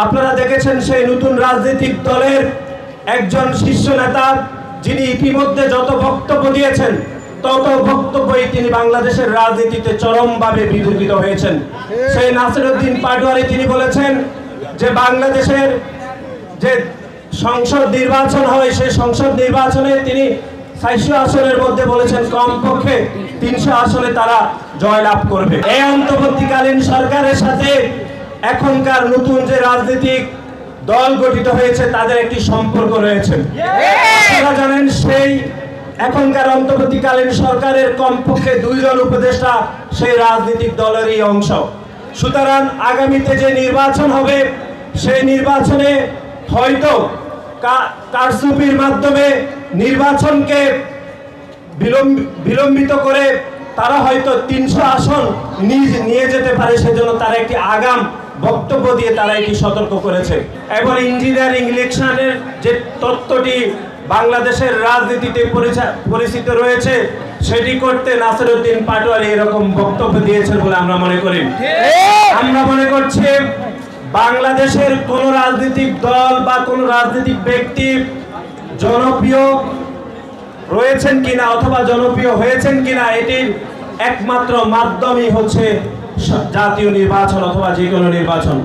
আপনারা দেখেছেন সেই নতুন রাজনৈতিক দলের একজন শীর্ষ নেতা, যিনি ইতিমধ্যে যত বক্তব্য দিয়েছেন তত বক্তব্যই তিনি বাংলাদেশের রাজনীতিতে চরমভাবে বিতর্কিত হয়েছেন। সেই নাসিরউদ্দিন পাটোয়ারি তিনি বলেছেন যে বাংলাদেশের যে সংসদ নির্বাচন হয় সেই সংসদ নির্বাচনে তিনি 400 আসনের মধ্যে বলেছেন কমপক্ষে 300 আসনে তারা জয়লাভ করবে। এই অন্তর্বর্তীকালীন সরকারের সাথে এখনকার নতুন যে রাজনৈতিক দল গঠিত হয়েছে তাদের একটি সম্পর্ক রয়েছে। আপনারা জানেন সেই এখনকার অন্তর্বর্তীকালীন সরকারের কমপক্ষে 2 জন উপদেষ্টা সেই রাজনৈতিক দলেরই অংশ। সুতরাং আগামীতে যে নির্বাচন হবে সেই নির্বাচনে হয়তো কারচুপির মাধ্যমে নির্বাচনকে বিলম্বিত করে তারা হয়তো 300 আসন নিয়ে যেতে পারে। সেজন্য তারা একটি আগাম বক্তব্য দিয়ে তারা এটি সতর্ক করেছে। এবার ইঞ্জিনিয়ারিং ইলেকশনের যে তত্ত্বটি বাংলাদেশের রাজনীতিতে পরিচিত রয়েছে সেটি করতে নাসিরউদ্দিন পাটোয়ারি এরকম বক্তব্য দিয়েছেন বলে আমরা মনে করি। আমরা মনে করছি বাংলাদেশের কোন রাজনৈতিক দল বা কোন রাজনৈতিক ব্যক্তি জনপ্রিয় রয়েছেন কিনা অথবা জনপ্রিয় হয়েছেন কিনা এটির একমাত্র মাধ্যমই হচ্ছে জাতীয় নির্বাচন অথবা যে কোনো নির্বাচন।